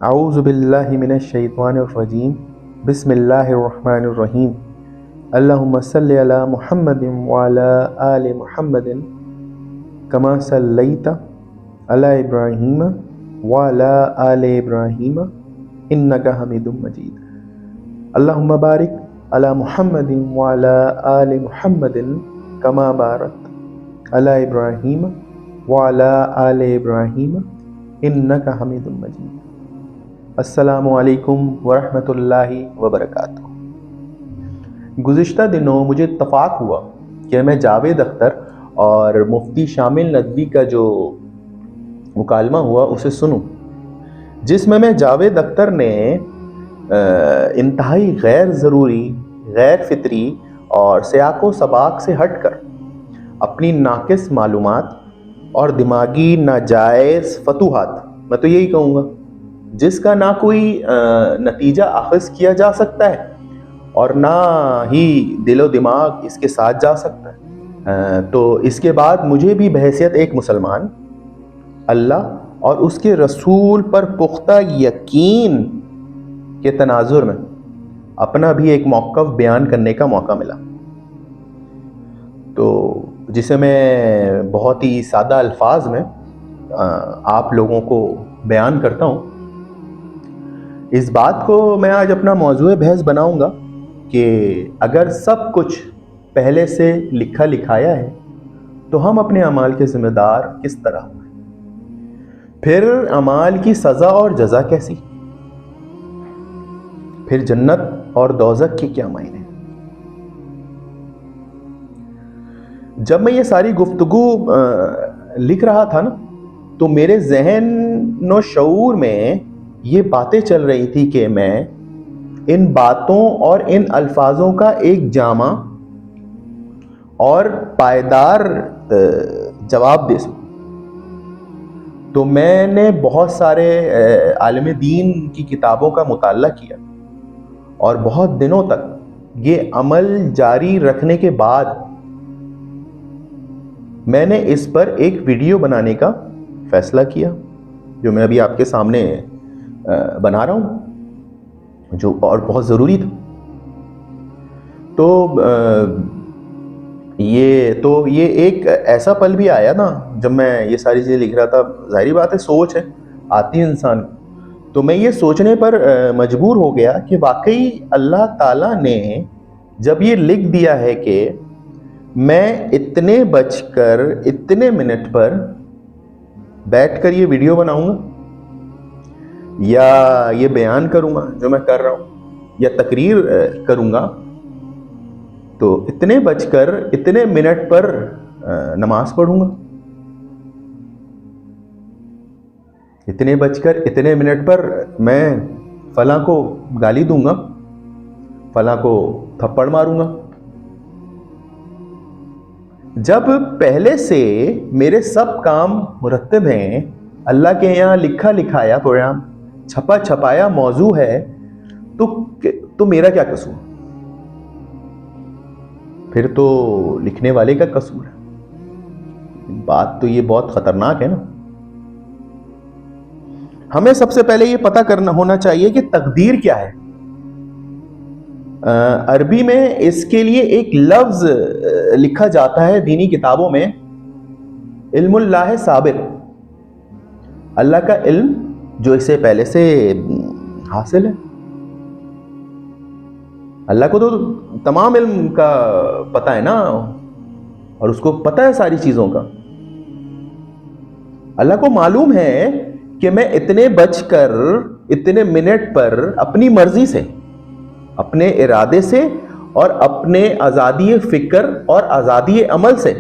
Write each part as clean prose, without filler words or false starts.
اعوذ باللہ من الشیطان الرجیم بسم اللہ الرحمن الرحیم اللہم صلی علی محمد وعلی آل محمد کما صلیت علی ابراہیم وعلی آل ابراہیم انک حمید مجید اللہم بارک علی محمد وعلی آل محمد کما بارکت علی ابراہیم وعلی آل ابراہیم انک حمید مجید۔ السلام علیکم ورحمۃ اللہ وبرکاتہ۔ گزشتہ دنوں مجھے اتفاق ہوا کہ میں جاوید اختر اور مفتی شامل ندوی کا جو مکالمہ ہوا اسے سنوں، جس میں جاوید اختر نے انتہائی غیر ضروری، غیر فطری اور سیاق و سباق سے ہٹ کر اپنی ناقص معلومات اور دماغی ناجائز فتوحات، میں تو یہی کہوں گا، جس کا نہ کوئی نتیجہ اخذ کیا جا سکتا ہے اور نہ ہی دل و دماغ اس کے ساتھ جا سکتا ہے، تو اس کے بعد مجھے بھی بحیثیت ایک مسلمان اللہ اور اس کے رسول پر پختہ یقین کے تناظر میں اپنا بھی ایک موقف بیان کرنے کا موقع ملا، تو جسے میں بہت ہی سادہ الفاظ میں آپ لوگوں کو بیان کرتا ہوں۔ اس بات کو میں آج اپنا موضوع بحث بناؤں گا کہ اگر سب کچھ پہلے سے لکھا لکھایا ہے تو ہم اپنے اعمال کے ذمہ دار کس طرح ہوئے؟ پھر اعمال کی سزا اور جزا کیسی؟ پھر جنت اور دوزخ کے کیا معنی ہیں؟ جب میں یہ ساری گفتگو لکھ رہا تھا نا، تو میرے ذہن و شعور میں یہ باتیں چل رہی تھی کہ میں ان باتوں اور ان الفاظوں کا ایک جامع اور پائیدار جواب دے سکوں۔ تو میں نے بہت سارے عالم دین کی کتابوں کا مطالعہ کیا اور بہت دنوں تک یہ عمل جاری رکھنے کے بعد میں نے اس پر ایک ویڈیو بنانے کا فیصلہ کیا، جو میں ابھی آپ کے سامنے بنا رہا ہوں، جو اور بہت ضروری تھا۔ تو یہ ایک ایسا پل بھی آیا نا، جب میں یہ ساری چیزیں لکھ رہا تھا، ظاہری بات ہے سوچ ہے آتی ہے انسان، تو میں یہ سوچنے پر مجبور ہو گیا کہ واقعی اللہ تعالیٰ نے جب یہ لکھ دیا ہے کہ میں اتنے بج کر اتنے منٹ پر بیٹھ کر یہ ویڈیو بناؤں گا یا یہ بیان کروں گا جو میں کر رہا ہوں یا تقریر کروں گا، تو اتنے بج کر اتنے منٹ پر نماز پڑھوں گا، اتنے بج کر اتنے منٹ پر میں فلاں کو گالی دوں گا، فلاں کو تھپڑ ماروں گا۔ جب پہلے سے میرے سب کام مرتب ہیں، اللہ کے یہاں لکھا لکھایا پروگرام، چھپا چھپایا موضوع ہے، تو میرا کیا قصور؟ پھر تو لکھنے والے کا قصور ہے۔ بات تو یہ بہت خطرناک ہے نا۔ ہمیں سب سے پہلے یہ پتہ کرنا ہونا چاہیے کہ تقدیر کیا ہے۔ عربی میں اس کے لیے ایک لفظ لکھا جاتا ہے دینی کتابوں میں، علم اللہ سابق، اللہ کا علم جو اسے پہلے سے حاصل ہے۔ اللہ کو تو تمام علم کا پتہ ہے نا، اور اس کو پتہ ہے ساری چیزوں کا۔ اللہ کو معلوم ہے کہ میں اتنے بج کر اتنے منٹ پر اپنی مرضی سے، اپنے ارادے سے اور اپنے آزادی فکر اور آزادی عمل سے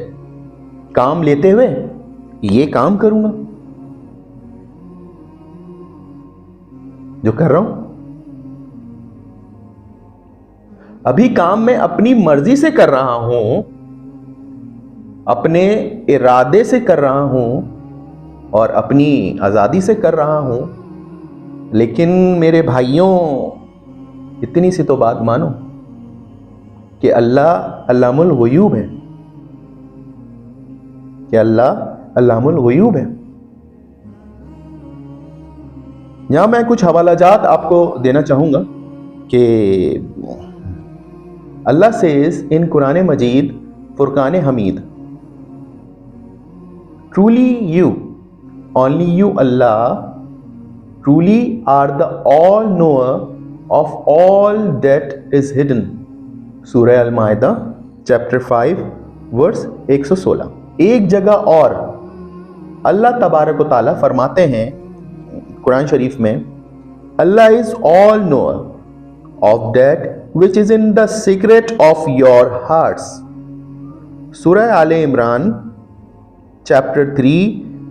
کام لیتے ہوئے یہ کام کروں گا جو کر رہا ہوں۔ ابھی کام میں اپنی مرضی سے کر رہا ہوں، اپنے ارادے سے کر رہا ہوں اور اپنی آزادی سے کر رہا ہوں، لیکن میرے بھائیوں اتنی سی تو بات مانو کہ اللہ علام الغیوب ہے، کہ اللہ علام الغیوب ہے۔ یہاں میں کچھ حوالہ جات آپ کو دینا چاہوں گا کہ اللہ says in Quran Majeed Furqan Hamid, truly you, only you Allah, truly are the all knower of all that is hidden. سورہ المائدہ چیپٹر 5 ورس 116. ایک جگہ اور اللہ تبارک و تعالیٰ فرماتے ہیں قرآن شریف میں, اللہ is all knower of that which is in the secret of your hearts. سورہ آل عمران چیپٹر 3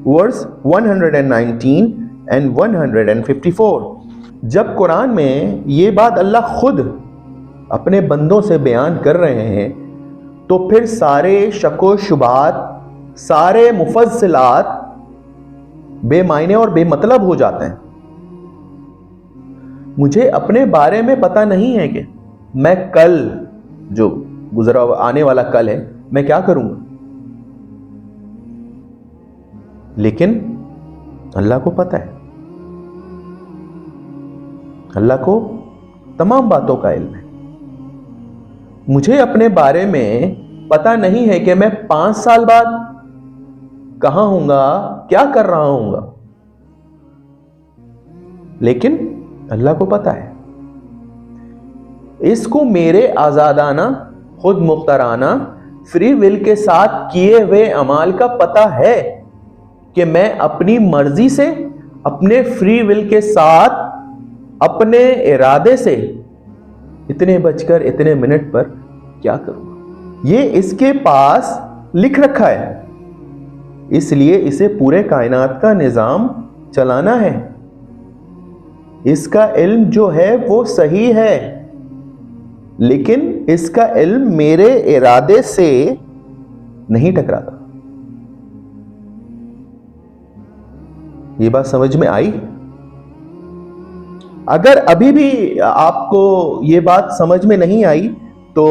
ورس 119 and 154. جب قرآن میں یہ بات اللہ خود اپنے بندوں سے بیان کر رہے ہیں تو پھر سارے شک و شبہات, سارے مفصلات بے معنی اور بے مطلب ہو جاتے ہیں. مجھے اپنے بارے میں پتہ نہیں ہے کہ میں کل, جو گزرا آنے والا کل ہے, میں کیا کروں گا, لیکن اللہ کو پتہ ہے. اللہ کو تمام باتوں کا علم ہے. مجھے اپنے بارے میں پتہ نہیں ہے کہ میں 5 سال بعد کہاں ہوں گا, کیا کر رہا ہوں گا, لیکن اللہ کو پتہ ہے. اس کو میرے آزادانہ, خود مختارانہ, فری ول کے ساتھ کیے ہوئے اعمال کا پتہ ہے کہ میں اپنی مرضی سے, اپنے فری ول کے ساتھ, اپنے ارادے سے اتنے بج کر اتنے منٹ پر کیا کروں گا. یہ اس کے پاس لکھ رکھا ہے, اس لیے اسے پورے کائنات کا نظام چلانا ہے. اس کا علم جو ہے وہ صحیح ہے, لیکن اس کا علم میرے ارادے سے نہیں ٹکراتا. یہ بات سمجھ میں آئی؟ اگر ابھی بھی آپ کو یہ بات سمجھ میں نہیں آئی تو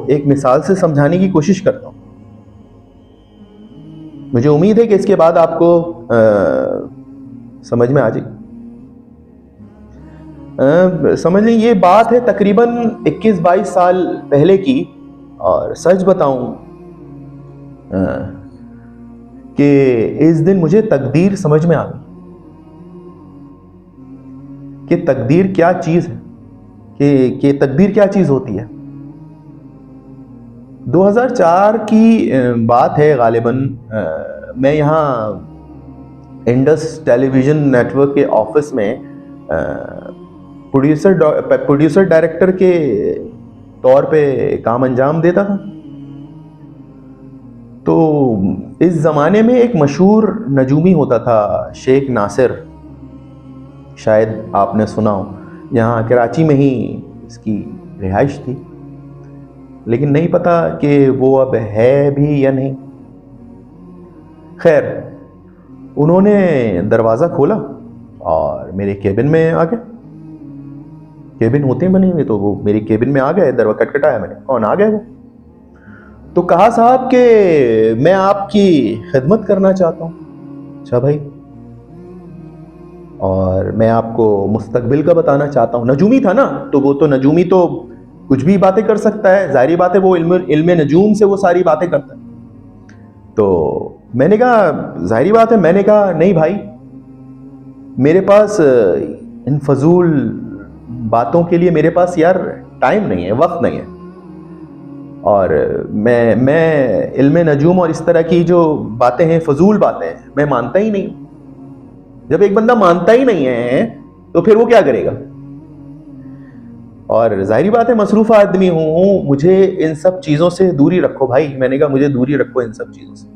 ایک مثال سے سمجھانے کی کوشش کرتا ہوں. مجھے امید ہے کہ اس کے بعد آپ کو سمجھ میں آ جائے. سمجھ لیں یہ بات ہے تقریباً 21-22 سال پہلے کی, اور سچ بتاؤں کہ اس دن مجھے تقدیر سمجھ میں آ گئی کہ تقدیر کیا چیز ہے, کہ تقدیر کیا چیز ہوتی ہے. 2004 کی بات ہے غالباً. میں یہاں انڈس ٹیلی ویژن نیٹ ورک کے آفس میں پروڈیوسر ڈائریکٹر کے طور پہ کام انجام دیتا تھا. تو اس زمانے میں ایک مشہور نجومی ہوتا تھا, شیخ ناصر, شاید آپ نے سنا ہو. یہاں کراچی میں ہی اس کی رہائش تھی, لیکن نہیں پتا کہ وہ اب ہے بھی یا نہیں. خیر, انہوں نے دروازہ کھولا اور میرے کیبن میں آ گئے. کیبن ہوتے ہیں بنے ہوئے, تو وہ میری کیبن میں آ گئے. دروازہ کٹکھٹایا میں نے, کون آ گئے وہ؟ تو کہا صاحب کہ میں آپ کی خدمت کرنا چاہتا ہوں. اچھا بھائی, اور میں آپ کو مستقبل کا بتانا چاہتا ہوں. نجومی تھا نا, تو وہ تو نجومی تو کچھ بھی باتیں کر سکتا ہے, ظاہری بات ہے وہ علم نجوم سے وہ ساری باتیں کرتا ہے. تو میں نے کہا ظاہری بات ہے, میں نے کہا نہیں بھائی, میرے پاس ان فضول باتوں کے لیے میرے پاس یار ٹائم نہیں ہے, وقت نہیں ہے. اور میں علم نجوم اور اس طرح کی جو باتیں ہیں, فضول باتیں ہیں, میں مانتا ہی نہیں. جب ایک بندہ مانتا ہی نہیں ہے تو پھر وہ کیا کرے گا؟ اور ظاہری بات ہے مصروف آدمی ہوں, مجھے ان سب چیزوں سے دوری رکھو بھائی. میں نے کہا مجھے دوری رکھو ان سب چیزوں سے.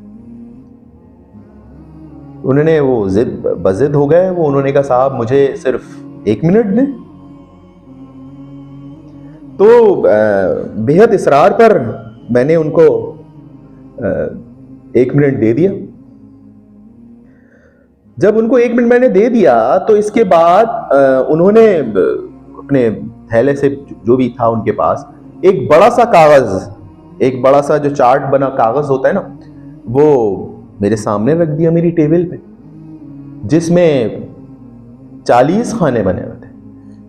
انہوں نے وہ بضد ہو گئے. وہ انہوں نے کہا صاحب مجھے صرف 1 منٹ دیں. تو بےحد اصرار پر میں نے ان کو 1 منٹ دے دیا. جب ان کو 1 منٹ میں نے دے دیا تو اس کے بعد انہوں نے اپنے تھیلے سے جو بھی تھا ان کے پاس ایک بڑا سا کاغذ, ایک بڑا سا جو چارٹ بنا کاغذ ہوتا ہے نا, وہ میرے سامنے رکھ دیا میری ٹیبل پہ, جس میں 40 خانے بنے ہوئے تھے.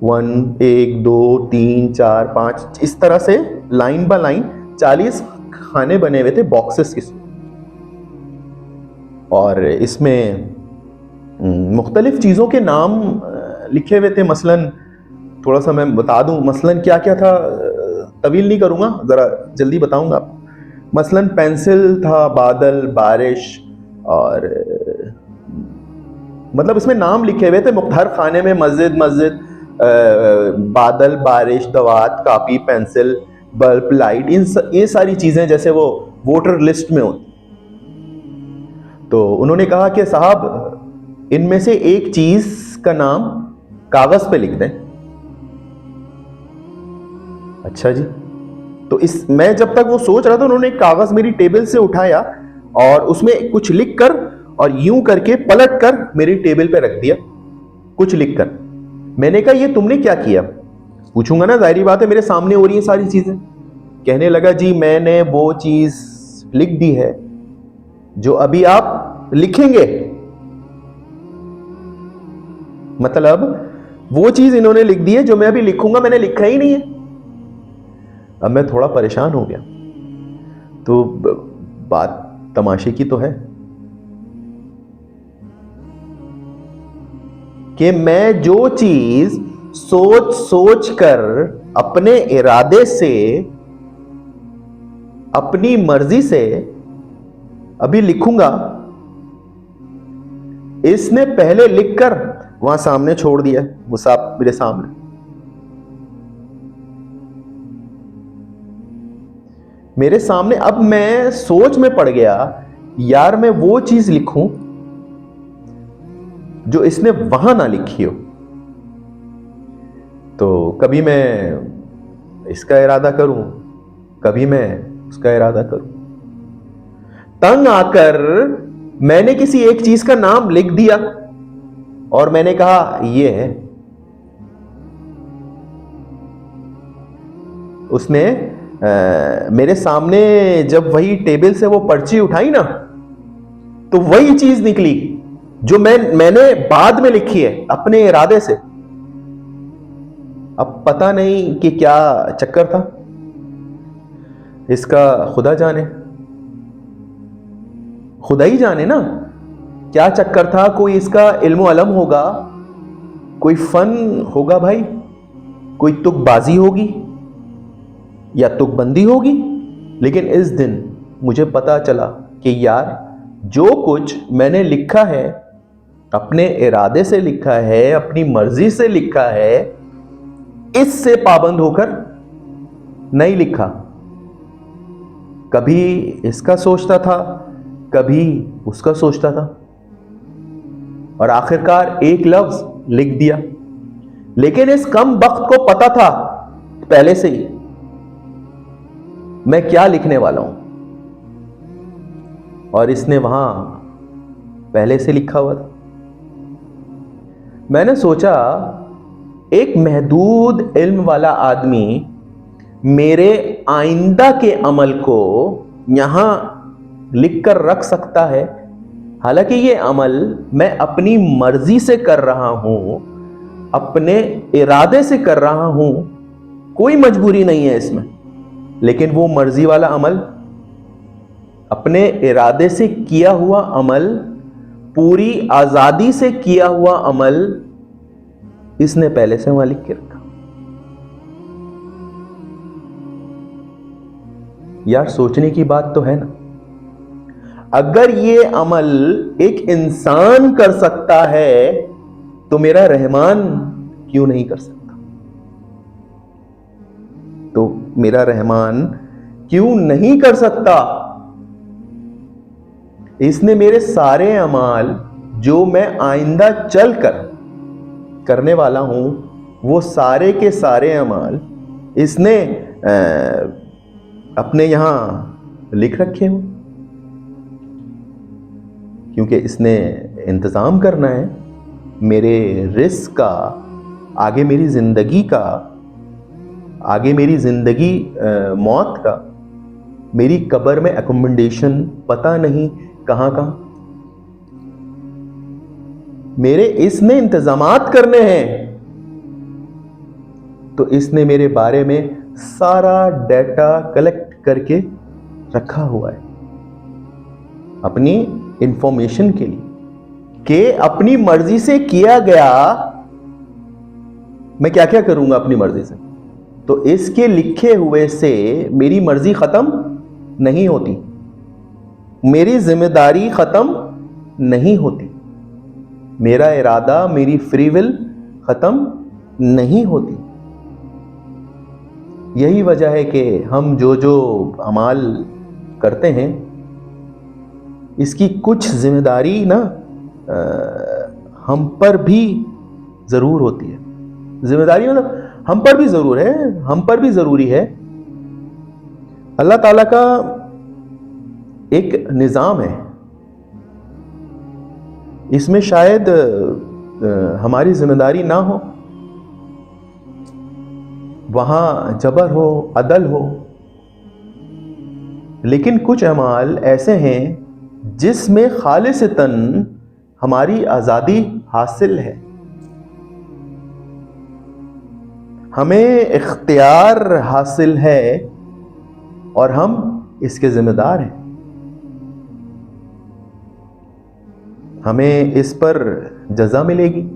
1 1 2 3 4 5 اس طرح سے لائن با لائن 40 خانے بنے ہوئے تھے باکسز کے. اور اس میں مختلف چیزوں کے نام لکھے ہوئے تھے. مثلاً تھوڑا سا میں بتا دوں مثلاً کیا کیا تھا, طویل نہیں کروں گا, ذرا جلدی بتاؤں گا. مثلاً پینسل تھا, بادل, بارش, اور مطلب اس میں نام لکھے ہوئے تھے ہر خانے میں. مسجد, بادل, بارش, دوات, کاپی, پینسل, بلب, لائٹ, یہ ساری چیزیں جیسے وہ ووٹر لسٹ میں ہوتی. تو انہوں نے کہا کہ صاحب ان میں سے ایک چیز کا نام کاغذ پہ لکھ دیں. اچھا جی. تو میں جب تک وہ سوچ رہا تھا انہوں نے ایک کاغذ میری ٹیبل سے اٹھایا اور اس میں کچھ لکھ کر اور یوں کر کے پلٹ کر میری ٹیبل پہ رکھ دیا کچھ لکھ کر. میں نے کہا یہ تم نے کیا کیا؟ پوچھوں گا نا, ظاہری بات ہے, میرے سامنے ہو رہی ہیں ساری چیزیں. کہنے لگا جی میں نے وہ چیز لکھ دی ہے جو ابھی آپ لکھیں گے. مطلب وہ چیز انہوں نے لکھ دی ہے جو میں ابھی لکھوں گا, میں نے لکھا ہی نہیں ہے. اب میں تھوڑا پریشان ہو گیا. تو بات تماشے کی تو ہے کہ میں جو چیز سوچ کر اپنے ارادے سے اپنی مرضی سے ابھی لکھوں گا, اس نے پہلے لکھ کر وہاں سامنے چھوڑ دیا, وہ صاحب میرے سامنے. میرے سامنے. اب میں سوچ میں پڑ گیا یار میں وہ چیز لکھوں جو اس نے وہاں نہ لکھی ہو. تو کبھی میں اس کا ارادہ کروں, کبھی میں اس کا ارادہ کروں. تنگ آ کر میں نے کسی ایک چیز کا نام لکھ دیا اور میں نے کہا یہ ہے. اس نے میرے سامنے جب وہی ٹیبل سے وہ پرچی اٹھائی نا تو وہی چیز نکلی جو میں نے بعد میں لکھی ہے اپنے ارادے سے. اب پتہ نہیں کہ کیا چکر تھا, اس کا خدا جانے, خدا ہی جانے نا کیا چکر تھا. کوئی اس کا علم و علم ہوگا, کوئی فن ہوگا بھائی, کوئی تک بازی ہوگی یا تک بندی ہوگی. لیکن اس دن مجھے پتا چلا کہ یار جو کچھ میں نے لکھا ہے اپنے ارادے سے لکھا ہے, اپنی مرضی سے لکھا ہے, اس سے پابند ہو کر نہیں لکھا. کبھی اس کا سوچتا تھا, کبھی اس کا سوچتا تھا, اور آخرکار ایک لفظ لکھ دیا. لیکن اس کم بخت کو پتا تھا پہلے سے ہی میں کیا لکھنے والا ہوں, اور اس نے وہاں پہلے سے لکھا ہوا تھا. میں نے سوچا ایک محدود علم والا آدمی میرے آئندہ کے عمل کو یہاں لکھ کر رکھ سکتا ہے, حالانکہ یہ عمل میں اپنی مرضی سے کر رہا ہوں, اپنے ارادے سے کر رہا ہوں, کوئی مجبوری نہیں ہے اس میں. لیکن وہ مرضی والا عمل, اپنے ارادے سے کیا ہوا عمل, پوری آزادی سے کیا ہوا عمل, اس نے پہلے سے وہاں لکھ کے رکھا. یار سوچنے کی بات تو ہے نا. اگر یہ عمل ایک انسان کر سکتا ہے تو میرا رحمان کیوں نہیں کر سکتا؟ تو میرا رحمان کیوں نہیں کر سکتا؟ اس نے میرے سارے اعمال جو میں آئندہ چل کر کرنے والا ہوں, وہ سارے کے سارے اعمال اس نے اپنے یہاں لکھ رکھے ہوں, کیونکہ اس نے انتظام کرنا ہے میرے رزق کا, آگے میری زندگی کا, آگے میری زندگی موت کا, میری قبر میں اکوموڈیشن پتہ نہیں کہاں کہاں. میرے اس نے انتظامات کرنے ہیں، تو اس نے میرے بارے میں سارا ڈیٹا کلیکٹ کر کے رکھا ہوا ہے اپنی انفارمیشن کے لیے، کہ اپنی مرضی سے کیا گیا میں کیا کیا کروں گا اپنی مرضی سے، تو اس کے لکھے ہوئے سے میری مرضی ختم نہیں ہوتی، میری ذمہ داری ختم نہیں ہوتی، میرا ارادہ، میری فری ول ختم نہیں ہوتی۔ یہی وجہ ہے کہ ہم جو اعمال کرتے ہیں اس کی کچھ ذمہ داری نا ہم پر بھی ضرور ہوتی ہے، ذمہ داری مطلب ہم پر بھی ضرور ہے، ہم پر بھی ضروری ہے۔ اللہ تعالیٰ کا ایک نظام ہے، اس میں شاید ہماری ذمہ داری نہ ہو، وہاں جبر ہو، عدل ہو، لیکن کچھ اعمال ایسے ہیں جس میں خالصتاً ہماری آزادی حاصل ہے، ہمیں اختیار حاصل ہے اور ہم اس کے ذمہ دار ہیں، ہمیں اس پر جزا ملے گی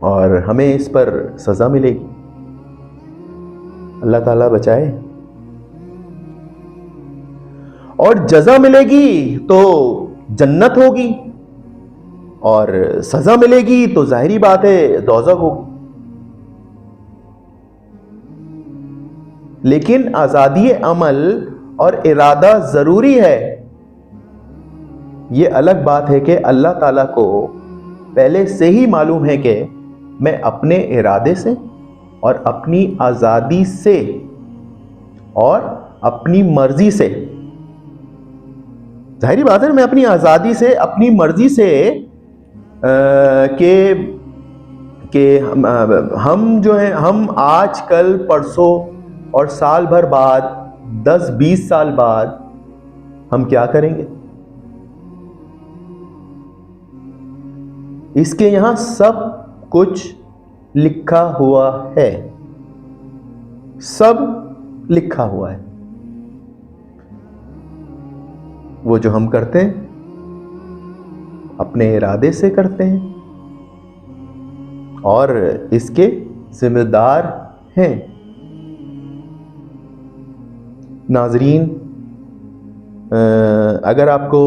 اور ہمیں اس پر سزا ملے گی، اللہ تعالیٰ بچائے۔ اور جزا ملے گی تو جنت ہوگی اور سزا ملے گی تو ظاہری بات ہے دوزخ ہوگی، لیکن آزادی عمل اور ارادہ ضروری ہے۔ یہ الگ بات ہے کہ اللہ تعالیٰ کو پہلے سے ہی معلوم ہے کہ میں اپنے ارادے سے اور اپنی آزادی سے اور اپنی مرضی سے، ظاہری بات ہے میں اپنی آزادی سے، اپنی مرضی سے کہ ہم جو ہیں، ہم آج کل پرسوں اور سال بھر بعد، 10-20 سال بعد ہم کیا کریں گے، اس کے یہاں سب کچھ لکھا ہوا ہے، سب لکھا ہوا ہے۔ وہ جو ہم کرتے ہیں اپنے ارادے سے کرتے ہیں اور اس کے ذمہ دار ہیں۔ ناظرین، اگر آپ کو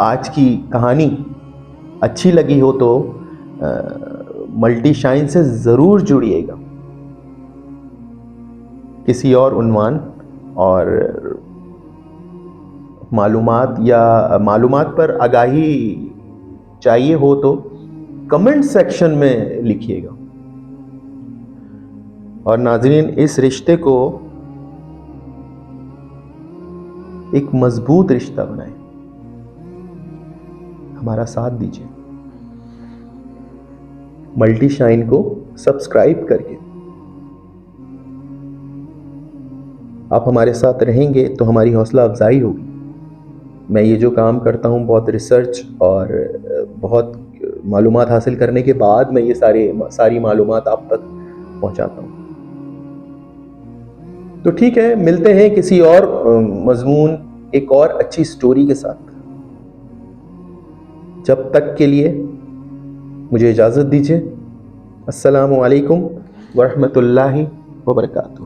آج کی کہانی اچھی لگی ہو تو ملٹی شائن سے ضرور جڑیے گا، کسی اور عنوان اور معلومات پر آگاہی چاہیے ہو تو کمنٹ سیکشن میں لکھیے گا۔ اور ناظرین، اس رشتے کو ایک مضبوط رشتہ بنائیں، ہمارا ساتھ دیجیے، ملٹی شائن کو سبسکرائب کر کے۔ آپ ہمارے ساتھ رہیں گے تو ہماری حوصلہ افزائی ہوگی۔ میں یہ جو کام کرتا ہوں بہت ریسرچ اور بہت معلومات حاصل کرنے کے بعد میں یہ ساری معلومات آپ تک پہنچاتا ہوں۔ تو ٹھیک ہے، ملتے ہیں کسی اور مضمون، ایک اور اچھی سٹوری کے ساتھ۔ جب تک کے لیے مجھے اجازت دیجیے۔ السلام علیکم ورحمۃ اللہ وبرکاتہ۔